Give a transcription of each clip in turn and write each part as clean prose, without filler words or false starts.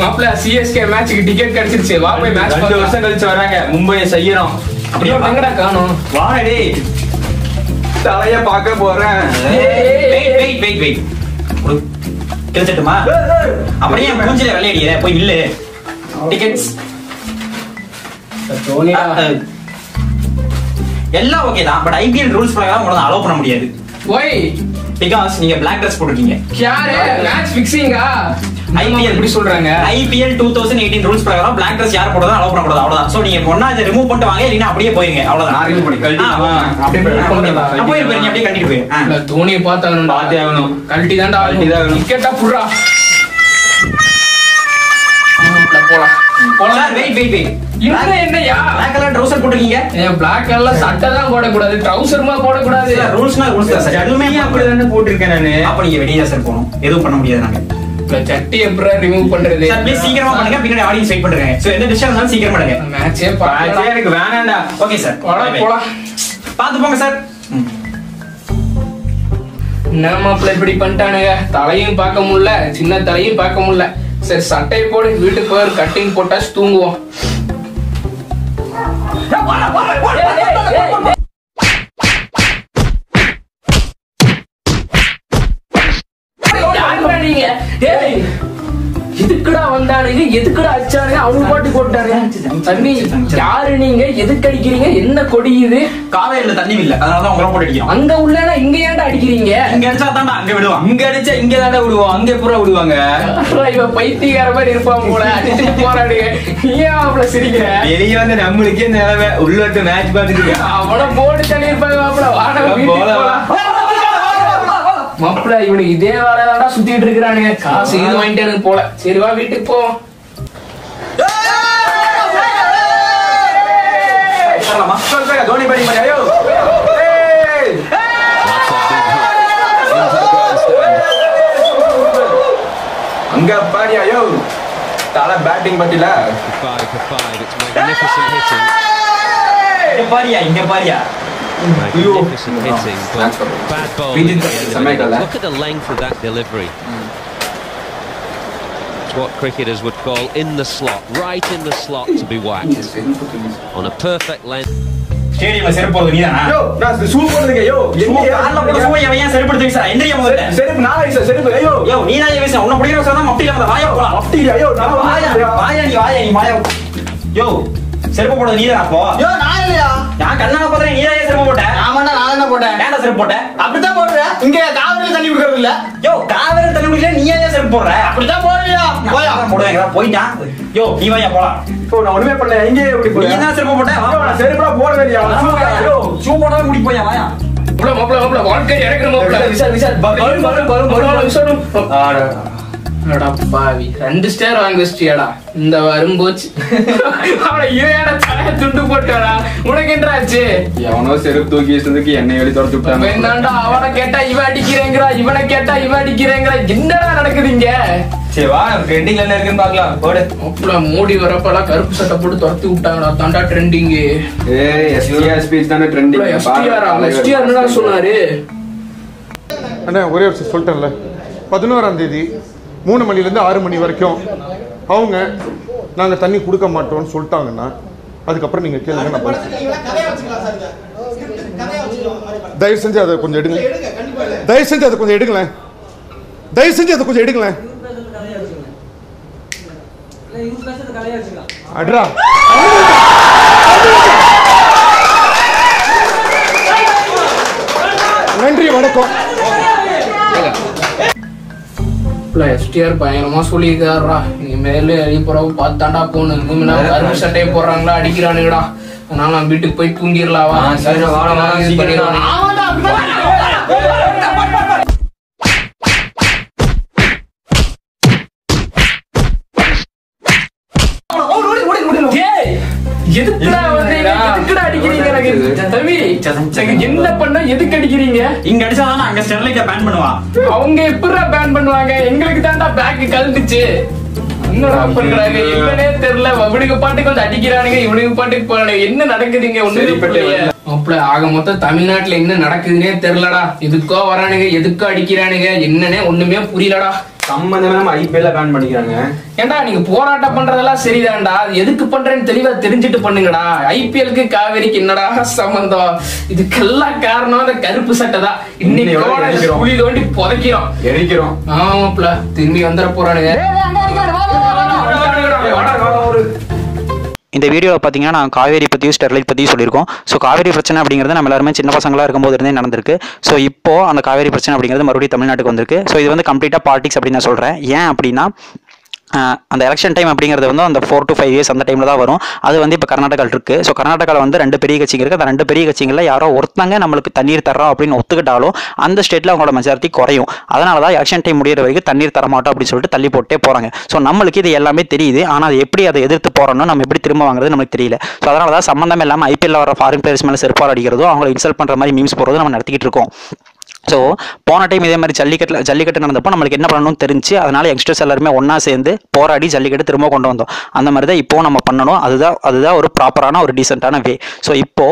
மாப்ள CSK மேட்சுக்கு ticket கிடைச்சிருச்சு. வா போய் மேட்ச் 2 வருஷம் கழிச்சு வராங்க. மும்பையை செய்யணும். அப்படியே எங்கடா காணோம்? வாடே தலைய பார்க்க போறேன். வெயிட் கிழிச்சட்டுமா? அப்படியே மூஞ்சில விளையாடிய போய் இல்ல. டிக்கெட்ஸ் எல்லாம் ஓகே தான். பட் ஐபிஎல் ரூல்ஸ் பிரகாரம் உங்களை அலோவ் பண்ண முடியாது. ஓய் பிகாஸ் நீங்க பிளாக் ட்ரெஸ் போட்டுருக்கீங்க. யாரு மேட்ச் ஃபிக்ஸிங்கா? ஐபிஎல் எப்படி சொல்றாங்க? ஐபிஎல் 2018 ரூல்ஸ் பிரகாரம் பிளாக் ட்ரெஸ் யார் போடுறதோ அலோவ் பண்ணக்கூடாது. அவ்வளவுதான். சோ நீங்க ஒண்ணா இதை ரிமூவ் பண்ணிட்டு வாங்க, இல்லைன்னா அப்படியே போயிருங்க. அவ்வளவுதான். நான் ரிமூவ் பண்ணி கழட்டி அப்படியே போயிருப்பீங்க. அப்படியே கழட்டிட்டு போயிருங்க. தோனியை பார்த்தே ஆகணும். கழட்டி தான்டா ஆகணும். டிக்கெட்டா புடுறா. போலாம். வெயிட் என்னையா பிளாக் கலர் ட்ரவுசர் போட்டுருக்கீங்க? பிளாக் கலர்ல சட்டை தான் போடக்கூடாது, ட்ரவுசருமா போடக்கூடாது. ரூல்ஸ்னா ரூல்ஸ் தான் சார். எதுவுமே அப்படிதானே போட்டிருக்கேன் நானு. அப்ப நீங்க வெளியே சார் போகணும். எதுவும் பண்ண முடியாது. நாங்க சட்டி எப்படி ரிமூவ் பண்றது? சார் ப்ளீஸ் சீக்கிரமா பண்ணுங்க. பின்னாடி ஆடியன்ஸ் வெயிட் பண்றாங்க. சோ எந்த டிஷ் இருந்தாலும் சீக்கிரம் பண்ணுங்க. மேட்சே எனக்கு வேணாம்டா. Okay sir. போலாம். பாத்து போங்க சார். என்ன மாப்பிள்ள இப்படி பண்ணிட்டானுங்க? தலையும் பார்க்க முடியல, சின்ன தலையும் பார்க்க முடியல. சரி சட்டை போடு, வீட்டுக்கு போய் கட்டிங் போட்டாச்சு தூங்குவோம். எதுக்குடா வந்தானுங்க, எதுக்குடா அச்சானுங்க? அவங்க பாட்டு போட்டானுங்க. தண்ணி யாரு நீங்க? எதுக்கு அடிக்கிறீங்க? என்ன கொடி இது? காவேரியில தண்ணி இல்ல, அதனாலதான் உங்களை போட்டு அடிக்கிறோம். அங்க உள்ளனா இங்க ஏன்டா அடிக்கிறீங்க? இங்க அடிச்சா தான்டா அங்க விடுவான். இங்க அடிச்சா இங்க தானே விடுவோம், அங்க பூரா விடுவாங்க. இவன் பைத்தியக்கார மாதிரி இருப்பான் போல. அடிச்சுட்டு போராடுங்க. ஏன் அவள சிரிக்கிற? வெளியே வந்து நம்மளுக்கே நிலவை உள்ளட்டு மேட்ச் பார்த்துட்டு அவனை போட்டு தள்ளி இருப்பாங்க. மாப்பிள்ள இவனுக்கு இதே வேலையாடா சுத்திட்டு இருக்கிறானுங்க. காசு இது வாங்கிட்டு எனக்கு போல. சரி வா வீட்டுக்கு போ. தோனி படி ஐயோ அங்க பாடி ஐயோ தலை பேட்டிங் பத்தில இங்க பாரியா, இங்க பாரியா. Magnificent hitting, but bad bowling. Look at the length of that delivery. It's what cricketers would call in the slot, right in the slot to be whacked on a perfect length. ஸ்டேடியம்ல செருப்பு போடுறது நீதானா? யோ நான் shoe போடுறதுங்க. யோ கால்ல போட shoe ஏன் செருப்பு எடுத்து வீசற? எந்திரியா முதல்ல. செருப்பு நான் வீச செருப்பு. ஐயோ யோ நீ தான் வீச. உன்ன புடிக்கிற வசரம் மப்டில வந்த வாயா போலாம். மப்டி ஐயோ நான் வாயா நீ வாயா. யோ செருப்பு போடுறது நீதான். அப்போ யோ நான் இல்லையா? நான் கண்ணால பார்த்தேன். நீ தான் செருப்பு போட்ட. ஆமாடா நான் என்ன போட்டேன்? ஏன்டா செருப்பு போட்ட? அப்படிதான் போடுறேன். இங்க காவிரியில தண்ணி விடுறது இல்ல. யோ காவேரி தண்ணி குடிக்கல, நீ ஏன் செருப்பு போடுற? அப்படிதான் போடுறியா? போயா போடுவேங்க. போய்ட்டான். யோ நீ வாயா போலாம். இப்போ நான் ஒண்ணுமே பண்ணல. எங்க எப்படி நீ போறீங்க? என்ன செருப்பு போட்ட? நான் செருப்புல போட வேண்டிய யோ ஷூ போடாம முடி போயா வாயா. மாப்பிள்ள வாழ்க்கை இறக்குற மாப்பிள்ள. விசால் பாவி 2 ஸ்டார் வாங்கி வச்சிட்டியாடா. இந்த வரும் போச்சு. அவனை இவையான தலைய துண்டு போட்டாடா. உனக்கு என்னடாச்சு? எவனோ செருப்பு தூக்கி வச்சதுக்கு என்னை வெளிய துரத்து விட்டாங்க. என்னடா அவனை கேட்டா இவ அடிக்கிறேங்கறா, இவனை கேட்டா இவ அடிக்கிறேங்கறா. என்னடா நடக்குதுங்க? சரி வா ட்ரெண்டிங்ல என்ன இருக்குன்னு பார்க்கலாம். போடு. மாப்பிள்ள மூடி வரப்பலாம் கருப்பு சட்டை போட்டு துரத்தி விட்டாங்கடா. தாண்டா ட்ரெண்டிங். ஏய் எஸ்டிஆர் ஸ்பீச் தான ட்ரெண்டிங். எஸ்டிஆர் என்னடா சொன்னாரு? அண்ணா ஒரே ஒரு சொல்லிட்டேன்ல, 11ஆம் தேதி 3 மணிலேருந்து 6 மணி வரைக்கும் அவங்க நாங்கள் தண்ணி கொடுக்க மாட்டோம்னு சொல்லிட்டாங்கன்னா அதுக்கப்புறம் நீங்கள் கேளுங்க. நான் தயவு செஞ்சு அதை கொஞ்சம் எடுங்க. தயவு செஞ்சு அதை கொஞ்சம் எடுங்களேன். தயவு செஞ்சு அதை கொஞ்சம் எடுங்களேன். அட்ரா நன்றி வணக்கம். எஸ்டிஆர் பயங்கரமா சொல்லியிருக்காருடா. நீங்க மேல அடிப்புறவு பார்த்தாண்டா போகணும். கருப்பு சட்டையை போடுறாங்களா, அடிக்கிறானுங்கடா. அதனால நான் வீட்டுக்கு போய் தூங்கிடலாவா? எதுக்குடா அடிக்கிறீங்க? என்ன பண்ண எதுக்கு அடிக்கிறீங்க? இங்க அடிச்சாதான் அங்க ஸ்டெர்லைட்ட பேன் பண்ணுவான். அவங்க எப்படா பேன் பண்ணுவாங்க? எங்களுக்கு தான்டா பேக் கலந்துச்சு. என்னடா பண்றாங்க என்னன்னே தெரியல. இவனுக்கு பாட்டுக்கு வந்து அடிக்கிறானுங்க, இவனுக்கு பாட்டுக்கு போறானுங்க. என்ன நடக்குதுங்க? ஒண்ணுமே புரியல. அப்படி ஆக மொத்தம் தமிழ்நாட்டுல என்ன நடக்குதுன்னே தெரியலடா. எதுக்கோ வரானுங்க, எதுக்கோ அடிக்கிறானுங்க, என்னன்னே ஒண்ணுமே புரியலடா. சம்பந்தமே ஐபிஎல்ல பேன் பண்ணிக்கிறாங்க. ஏன்டா நீங்க போராட்டம் பண்றதெல்லாம் சரிதான்டா, அது எதுக்கு பண்றேன்னு தெளிவா தெரிஞ்சுட்டு பண்ணுங்கடா. ஐபிஎலுக்கு காவேரிக்கு என்னடா சம்பந்தம்? இதுக்கெல்லாம் காரணம் அந்த கருப்பு சட்டை தான். இன்னைக்கு புலி தோண்டி புதைக்கிறோம், எரிக்கிறோம். ஆமாப்ல, திரும்பி வந்துட போறானுங்க. இந்த வீடியோவில் பார்த்தீங்கன்னா நான் காவேரி பற்றியும் ஸ்டெர்லைட் பற்றியும் சொல்லியிருக்கோம். ஸோ காவேரி பிரச்சனை அப்படிங்கிறது நம்ம எல்லாருமே சின்ன பசங்களாக இருக்கும்போது இருந்தே நடந்திருக்கு. ஸோ இப்போ அந்த காவேரி பிரச்சனை அப்படிங்கிறது மறுபடியும் தமிழ்நாட்டுக்கு வந்திருக்கு. ஸோ இது வந்து கம்ப்ளீட்டாக பாலிடிக்ஸ் அப்படின்னு நான் சொல்கிறேன். ஏன் அப்படின்னா அந்த எலெக்ஷன் டைம் அப்படிங்கிறது வந்து அந்த 4 to 5 years அந்த டைமில் தான் வரும். அது வந்து இப்போ கர்நாடகாவில் இருக்குது. ஸோ கர்நாடகாவில் வந்து 2 பெரிய கட்சிங்க இருக்குது. அந்த 2 பெரிய கட்சிகளில் யாரோ ஒருத்தங்க நம்மளுக்கு தண்ணீர் தரோம் அப்படின்னு ஒத்துக்கிட்டாலும் அந்த ஸ்டேட்டில் அவங்களோட மெஜாரிட்டி குறையும். அதனால தான் எலெக்ஷன் டைம் முடிகிற வரைக்கும் தண்ணீர் தரமாட்டோம் அப்படின்னு சொல்லிட்டு தள்ளி போட்டே போகிறாங்க. ஸோ நம்மளுக்கு இது எல்லாமே தெரியுது. ஆனால் அது எப்படி அதை எதிர்த்து போகிறோம்னு நம்ம எப்படி திரும்ப வாங்குறது நமக்கு தெரியல. ஸோ அதனால தான் சம்மந்தம் இல்லாமல் ஐபிஎல்ல வர ஃபாரின் பிளேயர்ஸ் மேலே செருப்பால் அடிக்கிறதோ அவங்களை இன்சல்ட் பண்ணுற மாதிரி மீம்ஸ் போடுறதோ நம்ம நடத்திக்கிட்டு இருக்கோம். ஸோ போன டைம் இதே மாதிரி ஜல்லிக்கட்டு நடந்தப்போ நம்மளுக்கு என்ன பண்ணணும்னு தெரிஞ்சு அதனால யங்ஸ்டர்ஸ் எல்லாருமே ஒன்றா சேர்ந்து போராடி ஜல்லிக்கட்டு திரும்ப கொண்டு வந்தோம். அந்த மாதிரி தான் இப்போ நம்ம பண்ணணும். அதுதான் ஒரு ப்ராப்பரான ஒரு டீசென்ட்டான வே. ஸோ இப்போ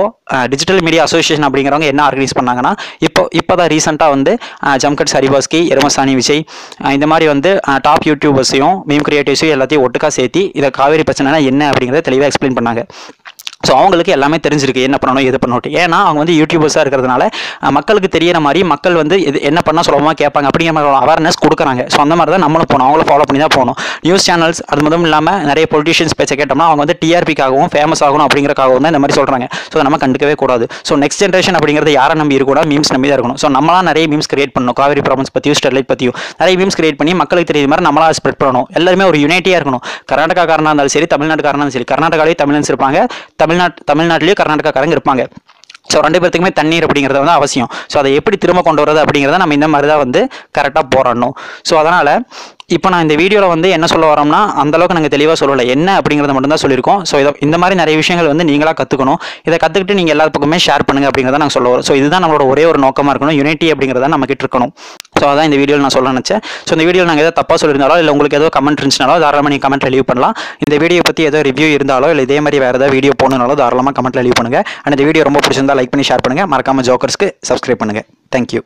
டிஜிட்டல் மீடியா அசோசியேஷன் அப்படிங்கிறவங்க என்ன ஆர்கனைஸ் பண்ணாங்கன்னா இப்போ தான் ரீசெண்டாக வந்து ஜம்கட் சரிபாஸ்கி, எருமசானி விஜய், இந்த மாதிரி வந்து டாப் யூடியூபர்ஸையும் மீம் கிரியேட்டர்ஸையும் எல்லாத்தையும் ஒட்டுக்கா சேர்த்து இதை காவேரி பிரச்சனைனா என்ன அப்படிங்கிறத தெளிவாக எக்ஸ்பிளைன் பண்ணாங்க. ஸோ அவங்களுக்கு எல்லாமே தெரிஞ்சிருக்கு என்ன பண்ணணும் எது பண்ணணும். ஏன்னா அவங்க வந்து யூடியூபர்ஸாக இருக்கிறதுனால மக்களுக்கு தெரியற மாதிரி மக்கள் வந்து என்ன பண்ணால் சுலபமாக கேட்பாங்க அப்படிங்கிற மாதிரி அவேர்னஸ் கொடுக்குறாங்க. ஸோ அந்த மாதிரி தான் நம்மளும் போகணும், அவங்கள ஃபாலோ பண்ணி தான் போகணும். நியூஸ் சேனல்ஸ் அது மட்டும் இல்லாமல் நிறைய பொலிட்டிஷியன்ஸ் பேச்சை கேட்டோம்னா அவங்க வந்து டிஆர்பிக்காகவும் ஃபேமஸ் ஆகணும் அப்படிங்கிறக்காகவும் தான் இந்த மாதிரி சொல்கிறாங்க. ஸோ நம்ம கண்டுக்கவே கூடாது. ஸோ நெக்ஸ்ட் ஜென்ரேஷன் அப்படிங்கிறது யாரை நம்பி இருக்கக்கூடாது, மீம்ஸ் நம்பி தான் இருக்கணும். ஸோ நம்மளாம் நிறைய மீம்ஸ் கிரியேட் பண்ணணும். காவேரி ப்ராப்ளம்ஸ் பற்றியும் ஸ்டெர்லைட் பற்றியும் நிறைய மீம்ஸ் கிரியேட் பண்ணி மக்களுக்கு தெரியுற மாதிரி நம்மளா ஸ்ப்ரெட் பண்ணணும். எல்லாருமே ஒரு யூனிட்டியாக இருக்கணும். கர்நாடகாக்காரனாக இருந்தாலும் சரி, தமிழ்நாட்டுக்காரனாக இருந்தாலும் சரி. கர்நாடகாலேயே தமிழன்ஸ் இருப்பாங்க, தமிழ்நாட்டிலேயே கர்நாடகாக்காரங்க இருப்பாங்க. ஸோ 2 பேர்த்துக்குமே தண்ணீர் அப்படிங்கிறது வந்து அவசியம். ஸோ அதை எப்படி திரும்ப கொண்டு வரது அப்படிங்கிறத நம்ம இந்த மாதிரி தான் வந்து கரெக்டாக போராடணும். ஸோ அதனால் இப்போ நான் இந்த வீடியோவில் வந்து என்ன சொல்ல வரோம்னா அந்தளவுக்கு நாங்கள் தெளிவாக சொல்லலை, என்ன அப்படிங்கிறத மட்டும் தான் சொல்லியிருக்கோம். ஸோ இந்த மாதிரி நிறைய விஷயங்கள் வந்து நீங்களாக கற்றுக்கணும். இதை கற்றுக்கிட்டு நீங்கள் எல்லா பக்கமே ஷேர் பண்ணுங்கள் அப்படிங்கிறத நாங்கள் சொல்ல வரோம். ஸோ இதுதான் நம்மளோட ஒரே ஒரு நோக்கமாக இருக்கணும், யூனிட்டி அப்படிங்கிறத நம்ம கிட்ட இருக்கணும். ஸோ அதான் இந்த வீடியோவில் நான் சொல்ல நினச்சேன். ஸோ இந்த வீடியோ நாங்கள் எதாவது தப்பாக சொல்லியிருந்தாலோ இல்லை உங்களுக்கு ஏதோ கமெண்ட் இருந்துச்சுனாலோ தாராளமாக நீங்கள் கமெண்ட்டில் லீவ் பண்ணலாம். இந்த வீடியோ பற்றி ஏதோ ரிவ்யூ இருந்தாலோ இல்லை இதே மாதிரி வேறு ஏதாவது வீடியோ போகணுனாலோ தாராளமாக கமெண்ட்டில் லீவ் பண்ணுங்கள். அண்ட் இந்த வீடியோ ரொம்ப பிடிச்சிருந்தா லைக் பண்ணி ஷேர் பண்ணுங்கள். மறக்காமல் ஜோக்கர்ஸ்க்கு சப்ஸ்கிரைப் பண்ணுங்கள். தேங்க்யூ.